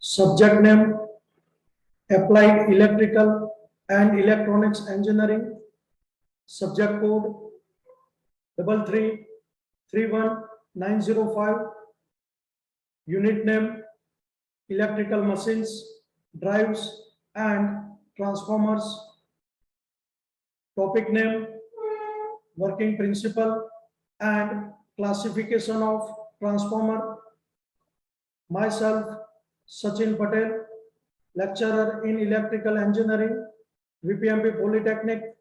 Subject name Applied Electrical and Electronics Engineering. Subject code 3331905. Unit name Electrical Machines, Drives and Transformers. Topic name Working Principle and Classification of Transformer. Myself Sachin Patel, lecturer in Electrical Engineering, VPMP Polytechnic.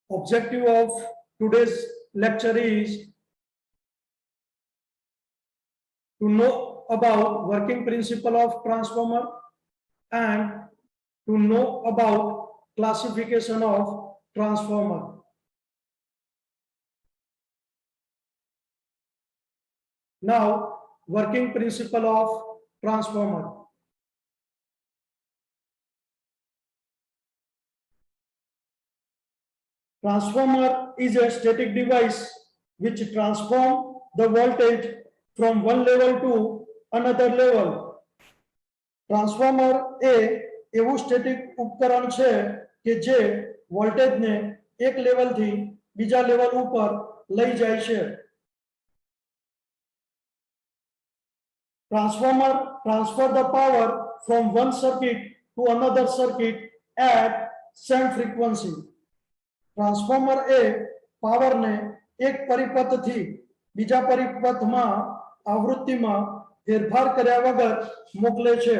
Objective of today's lecture is to know about working principle of transformer and to know about classification of transformer. Now, working principle of transformer. Transformer is a static device which transforms the voltage from one level to another level. Transformer એ એવું static ઉપકરણ છે કે જે વોલ્ટેજને એક લેવલથી બીજા level ઉપર લઈ જાય છે. Transformer transfer the power from one circuit to another circuit at same frequency. Transformer એ પાવરને એક પરિપથથી બીજા પરિપથમાં આવૃત્તિમાં ફેરફાર કર્યા વગર મોકલે છે.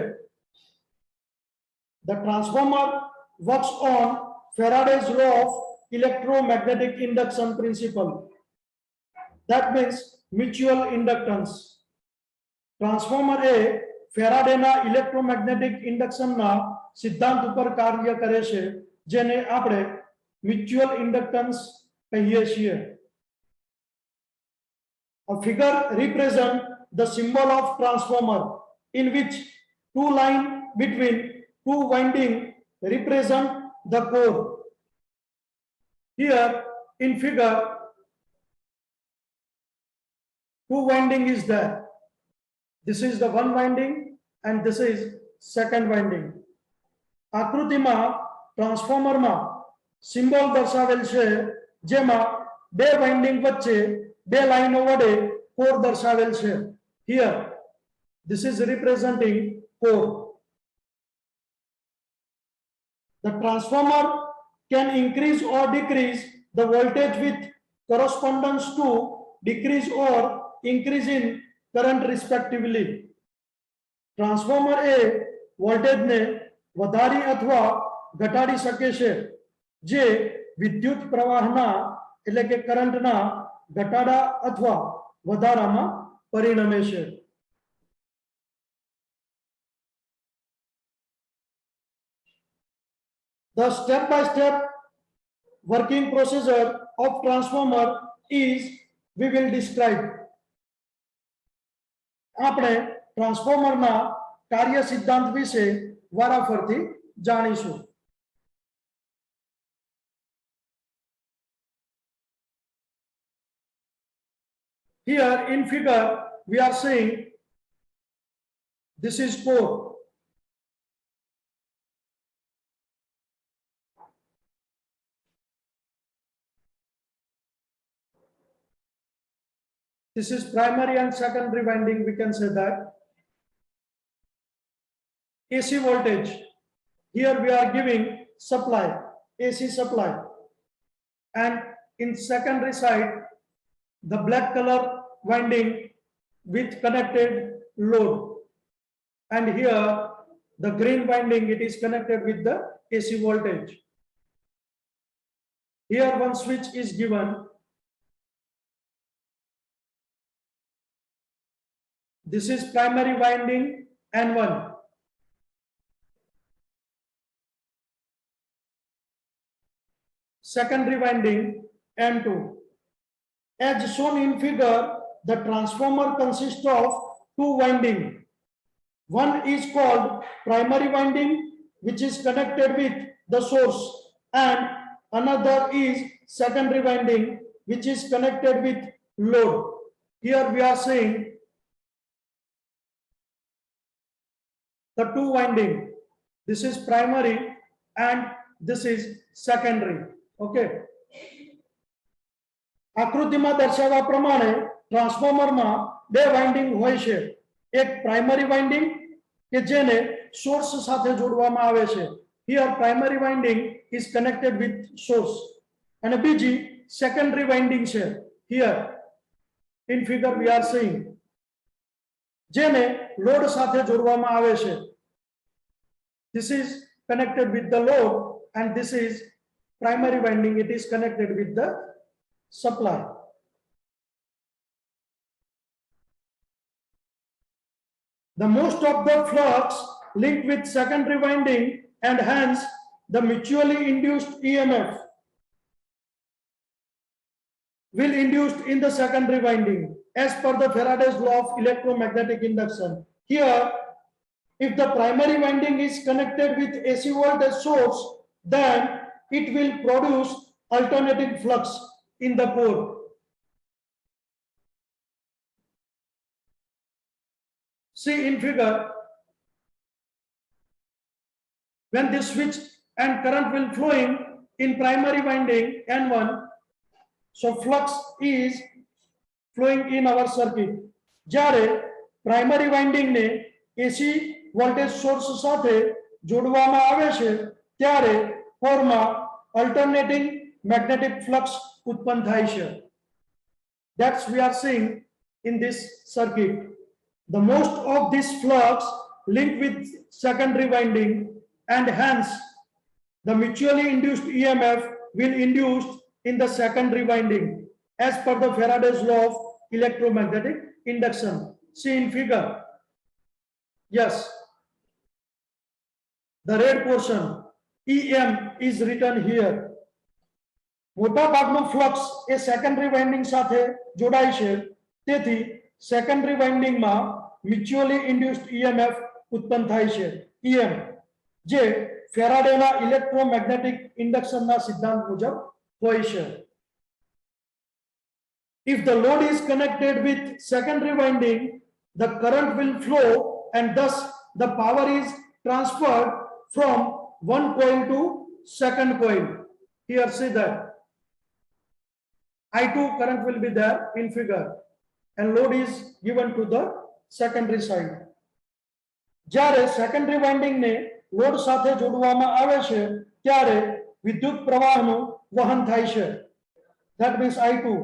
The transformer works on Faraday's law of electromagnetic induction principle. That means mutual inductance. Transformer A ફેરાડેના electromagnetic ઇન્ડક્શનના સિદ્ધાંત ઉપર કાર્ય કરે છે, જેને આપણે મ્યુચ્યુઅલ ઇન્ડક્ટન્સ કહીએ છીએ. A figure represents the symbol of transformer in which two lines between two windings represent the core. Here in figure, two windings is there. This is the one winding and this is second winding. આકૃતિમાં ટ્રાન્સફોર્મરમાં symbol દર્શાવેલ છે, જેમાં બે winding વચ્ચે બે લાઈનો વડે કોર દર્શાવેલ છે. Here this is representing core. The transformer can increase or decrease the voltage with correspondence to decrease or increase in current respectively. Transformer એ વોલ્ટેજને વધારી અથવા ઘટાડી શકે છે, જે વિદ્યુત પ્રવાહના એટલે કે કરંટના ઘટાડા અથવા વધારામાં પરિણમે છે. The step-by-step working procedure of transformer is we will describe. આપણે ટ્રાન્સફોર્મરના કાર્ય સિદ્ધાંત વિશે વારાફરતી જાણીશું. Here in figure we are seeing this is core. This is primary and secondary winding, we can say that. AC voltage. Here we are giving supply, AC supply. And in secondary side, the black color winding with connected load. And here the green winding, it is connected with the AC voltage. Here one switch is given. This is primary winding N1. Secondary winding N2. As shown in figure, the transformer consists of two windings. One is called primary winding, which is connected with the source, and another is secondary winding, which is connected with load. here we are seeing the two winding. This is primary and this is secondary. Okay. આકૃતિમાં દર્શાવ્યા પ્રમાણે ટ્રાન્સફોર્મરમાં બે winding હોય છે. એક primary winding કે જેને સોર્સ સાથે જોડવામાં આવે છે. Here primary winding is connected with source અને બીજી secondary winding છે. Here in figure we are seeing જેને લોડ સાથે જોડવામાં આવે છે. This is connected with the load and this is primary winding, it is connected with the supply. The most of the flux linked with secondary winding and hence the mutually induced EMF will induced in the secondary winding as per the Faraday's law of electromagnetic induction. Here, if the primary winding is connected with AC voltage source, then it will produce alternating flux in the core. See in figure, when this switch and current will flowing in primary winding N1, so flux is flowing in our circuit. જ્યારે primary winding ને AC voltage source સાથે જોડવામાં આવે છે ત્યારે કોરમાં alternating magnetic flux ઉત્પન્ન થાય છે. That's we are seeing in this circuit. The most of this flux linked with secondary winding and hence the mutually induced EMF will induce in the secondary winding as per the Faraday's law of electromagnetic induction. See in figure. Yes. The red portion EM is written here. મોટા ભાગનું flux એ secondary winding સાથે જોડાય છે, તેથી secondary વાઇન્ડિંગમાં mutually induced EMF ઉત્પન્ન થાય છે, EM, જે ફેરાડેના ઇલેક્ટ્રોમેગ્નેટિક ઇન્ડક્શનના સિદ્ધાંત મુજબ હોય છે. If the load is connected with secondary winding, the current will flow and thus the power is transferred from one coil to second coil. Here see that I2 current will be there in figure and load is given to the secondary side. જ્યારે secondary winding ને load સાથે જોડવામાં આવે છે ત્યારે વિદ્યુત પ્રવાહનું વહન થાય છે. That means I2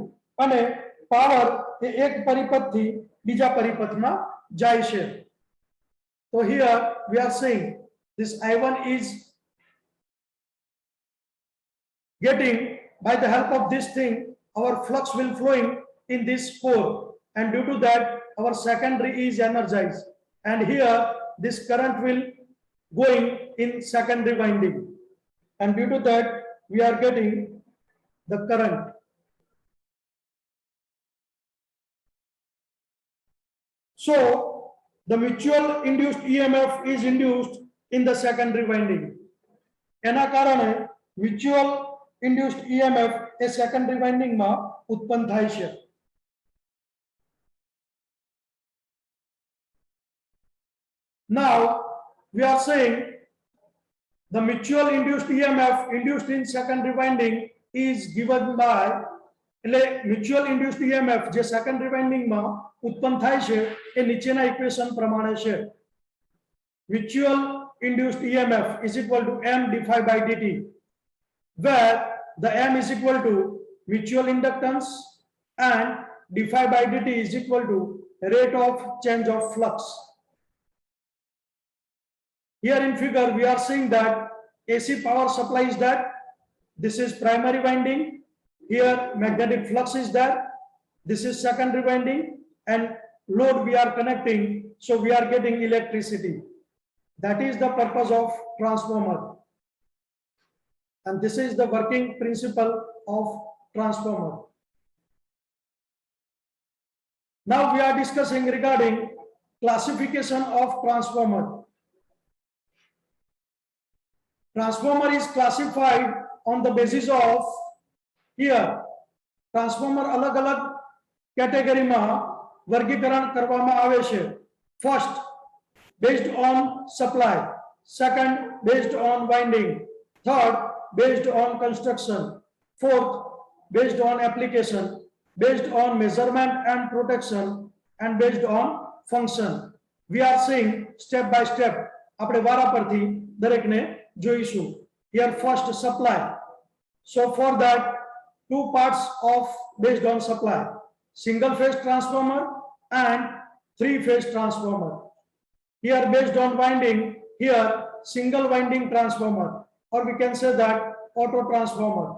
અને પાવર એ એક પરિપથથી બીજા પરિપથમાં જાય છે. So here we are saying this I1 is getting, by the help of this thing, our flux will flowing in this core and due to that our secondary is energized and here this current will going in secondary winding and due to that we are getting the current. So the mutual induced EMF is induced in the secondary winding. એના કારણે mutual induced EMF એ secondary winding માં ઉત્પન્ન થાય છે. Now we are saying the mutual induced EMF induced in secondary winding is given by, એટલે mutual induced EMF જે secondary winding માં ઉત્પન્ન થાય છે એ નીચેના ઇક્વેશન પ્રમાણે છે. Mutual induced EMF is equal to M d phi by dt, where the M is equal to mutual inductance and d phi by dt is equal to rate of change of flux. Here in figure we are seeing that AC power supply is that this is primary winding, here magnetic flux is that this is secondary winding and load we are connecting, so we are getting electricity. That is the purpose of transformer. And this is the working principle of transformer. Now we are discussing regarding classification of transformer. Transformer is classified on the basis of, here transformer अलग अलग category में વર્ગીકરણ કરવામાં આવે છે. First based on supply, second based on winding, third based on construction, fourth based on application, based on measurement and protection, and based on function. We are seeing step by step. આપણે વારા પરથી દરેકને જોઈશું. Here first supply. So for that, two parts of based on supply: single phase transformer and three phase transformer. Here based on winding, here single winding transformer, or we can say that auto transformer.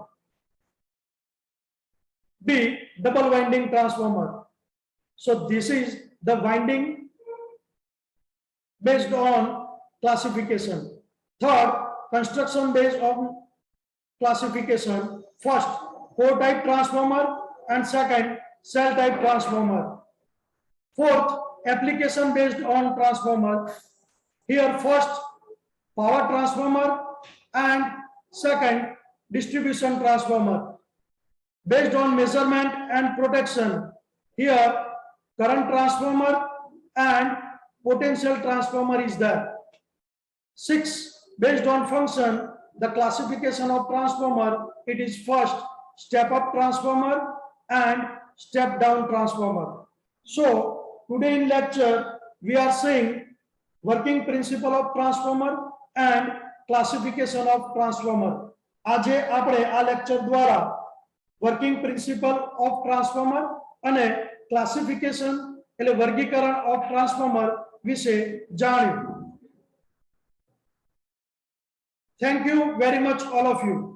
B, double winding transformer. So this is the winding based on classification. Third, construction based on classification. First, core type transformer, and second, cell type transformer. Fourth, application based on transformer. Here first power transformer and second distribution transformer. Based on measurement and protection, here current transformer and potential transformer is there. 6, based on function, the classification of transformer, it is first step up transformer and step down transformer. So today in lecture we are seeing working principle of transformer and classification of transformer. આજે આપણે આ lecture દ્વારા working principal of transformer અને classification એટલે વર્ગીકરણ of transformer વિશે જાણ્યું. Thank you very much all of you.